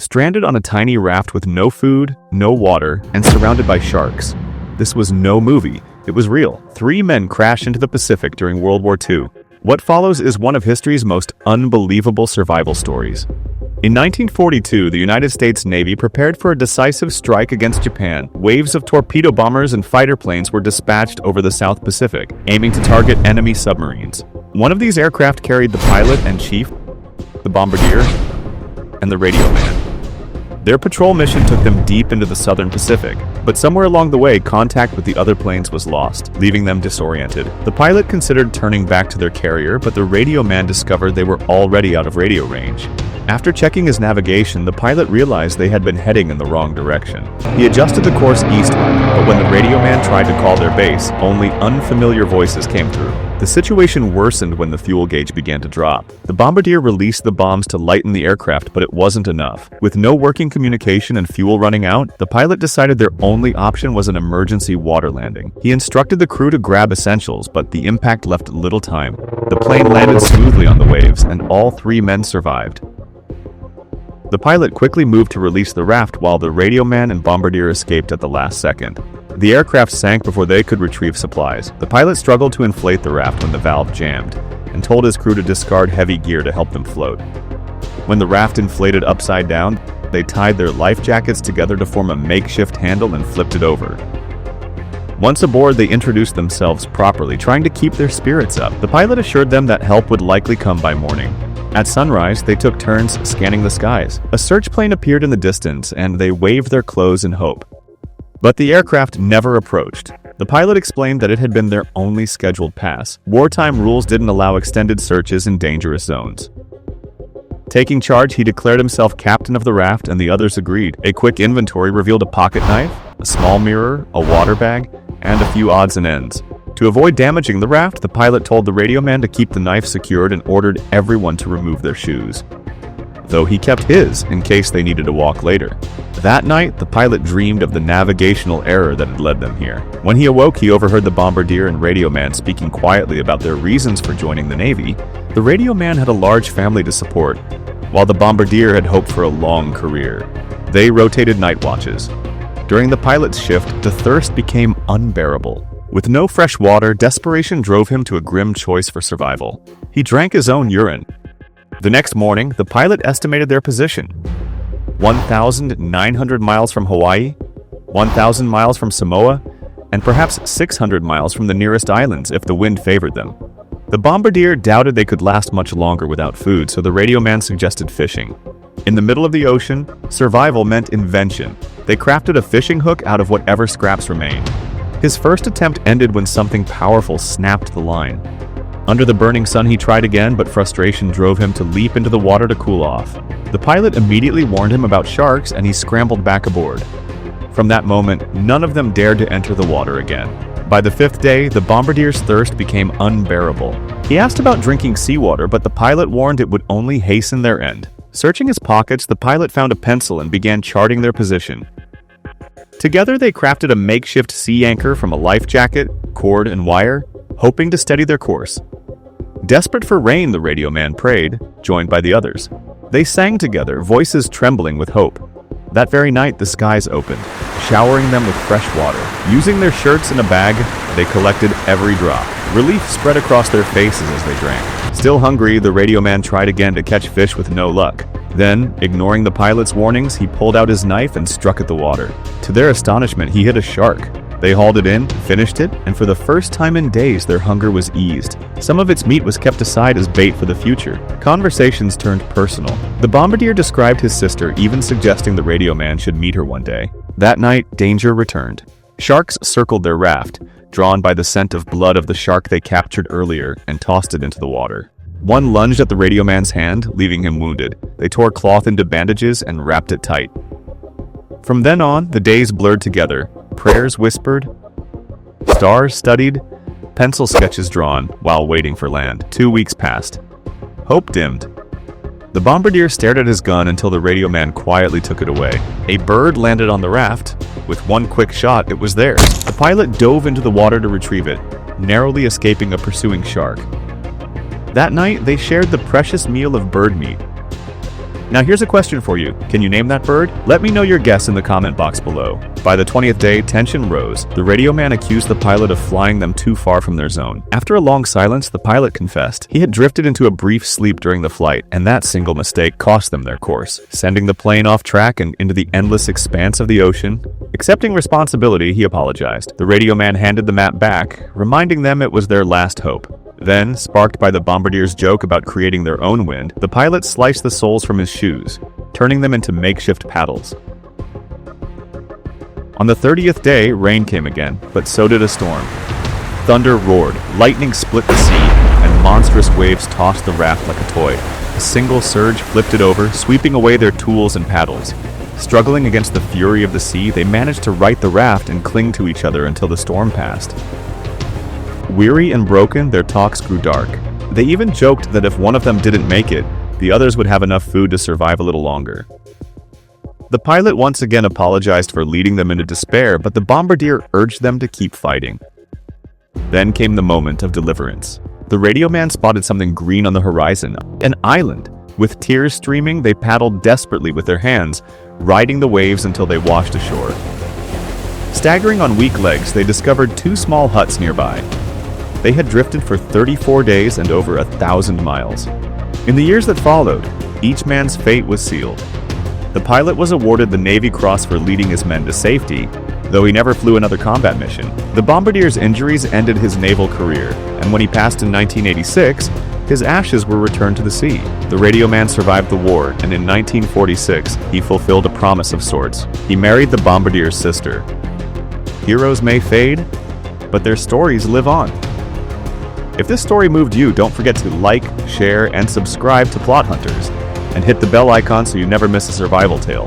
stranded on a tiny raft with no food, no water, and surrounded by sharks. This was no movie, it was real. 3 men crashed into the Pacific during World War II. What follows is one of history's most unbelievable survival stories. In 1942, the United States Navy prepared for a decisive strike against Japan. Waves of torpedo bombers and fighter planes were dispatched over the South Pacific, aiming to target enemy submarines. One of these aircraft carried the pilot and chief, the bombardier, and the radio man. Their patrol mission took them deep into the southern Pacific, but somewhere along the way, contact with the other planes was lost, leaving them disoriented. The pilot considered turning back to their carrier, but the radio man discovered they were already out of radio range. After checking his navigation, the pilot realized they had been heading in the wrong direction. He adjusted the course eastward, but when the radio man tried to call their base, only unfamiliar voices came through. The situation worsened when the fuel gauge began to drop. The bombardier released the bombs to lighten the aircraft, but it wasn't enough. With no working communication and fuel running out, the pilot decided their only option was an emergency water landing. He instructed the crew to grab essentials, but the impact left little time. The plane landed smoothly on the waves, and all 3 men survived. The pilot quickly moved to release the raft while the radio man and bombardier escaped at the last second. The aircraft sank before they could retrieve supplies. The pilot struggled to inflate the raft when the valve jammed, and told his crew to discard heavy gear to help them float. When the raft inflated upside down, they tied their life jackets together to form a makeshift handle and flipped it over. Once aboard, they introduced themselves properly, trying to keep their spirits up. The pilot assured them that help would likely come by morning. At sunrise, they took turns scanning the skies. A search plane appeared in the distance, and they waved their clothes in hope. But the aircraft never approached. The pilot explained that it had been their only scheduled pass. Wartime rules didn't allow extended searches in dangerous zones. Taking charge, he declared himself captain of the raft, and the others agreed. A quick inventory revealed a pocket knife, a small mirror, a water bag, and a few odds and ends. To avoid damaging the raft, the pilot told the radio man to keep the knife secured and ordered everyone to remove their shoes, though he kept his in case they needed to walk later. That night, the pilot dreamed of the navigational error that had led them here. When he awoke, he overheard the bombardier and radio man speaking quietly about their reasons for joining the Navy. The radio man had a large family to support, while the bombardier had hoped for a long career. They rotated night watches. During the pilot's shift, the thirst became unbearable. With no fresh water, desperation drove him to a grim choice for survival. He drank his own urine. The next morning, the pilot estimated their position: 1,900 miles from Hawaii, 1,000 miles from Samoa, and perhaps 600 miles from the nearest islands if the wind favored them. The bombardier doubted they could last much longer without food, so the radio man suggested fishing. In the middle of the ocean, survival meant invention. They crafted a fishing hook out of whatever scraps remained. His first attempt ended when something powerful snapped the line. Under the burning sun, he tried again, but frustration drove him to leap into the water to cool off. The pilot immediately warned him about sharks, and he scrambled back aboard. From that moment, none of them dared to enter the water again. By the 5th day, the bombardier's thirst became unbearable. He asked about drinking seawater, but the pilot warned it would only hasten their end. Searching his pockets, the pilot found a pencil and began charting their position. Together, they crafted a makeshift sea anchor from a life jacket, cord, and wire, hoping to steady their course. Desperate for rain, the radio man prayed, joined by the others. They sang together, voices trembling with hope. That very night, the skies opened, showering them with fresh water. Using their shirts in a bag, they collected every drop. Relief spread across their faces as they drank. Still hungry, the radio man tried again to catch fish with no luck. Then, ignoring the pilot's warnings, he pulled out his knife and struck at the water. To their astonishment, he hit a shark. They hauled it in, finished it, and for the first time in days, their hunger was eased. Some of its meat was kept aside as bait for the future. Conversations turned personal. The bombardier described his sister, even suggesting the radio man should meet her one day. That night, danger returned. Sharks circled their raft, drawn by the scent of blood of the shark they captured earlier, and tossed it into the water. One lunged at the radio man's hand, leaving him wounded. They tore cloth into bandages and wrapped it tight. From then on, the days blurred together. Prayers whispered, stars studied, pencil sketches drawn while waiting for land. 2 weeks passed. Hope dimmed. The bombardier stared at his gun until the radio man quietly took it away. A bird landed on the raft. With one quick shot, it was theirs. The pilot dove into the water to retrieve it, narrowly escaping a pursuing shark. That night, they shared the precious meal of bird meat. Now here's a question for you. Can you name that bird? Let me know your guess in the comment box below. By the 20th day, tension rose. The radio man accused the pilot of flying them too far from their zone. After a long silence, the pilot confessed. He had drifted into a brief sleep during the flight, and that single mistake cost them their course, sending the plane off track and into the endless expanse of the ocean. Accepting responsibility, he apologized. The radio man handed the map back, reminding them it was their last hope. Then, sparked by the bombardier's joke about creating their own wind, the pilot sliced the soles from his shoes, turning them into makeshift paddles. On the 30th day, rain came again, but so did a storm. Thunder roared, lightning split the sea, and monstrous waves tossed the raft like a toy. A single surge flipped it over, sweeping away their tools and paddles. Struggling against the fury of the sea, they managed to right the raft and cling to each other until the storm passed. Weary and broken, their talks grew dark. They even joked that if one of them didn't make it, the others would have enough food to survive a little longer. The pilot once again apologized for leading them into despair, but the bombardier urged them to keep fighting. Then came the moment of deliverance. The radio man spotted something green on the horizon, an island. With tears streaming, they paddled desperately with their hands, riding the waves until they washed ashore. Staggering on weak legs, they discovered two small huts nearby. They had drifted for 34 days and over 1,000 miles. In the years that followed, each man's fate was sealed. The pilot was awarded the Navy Cross for leading his men to safety, though he never flew another combat mission. The bombardier's injuries ended his naval career, and when he passed in 1986, his ashes were returned to the sea. The radio man survived the war, and in 1946, he fulfilled a promise of sorts. He married the bombardier's sister. Heroes may fade, but their stories live on. If this story moved you, don't forget to like, share, and subscribe to Plot Hunters, and hit the bell icon so you never miss a survival tale.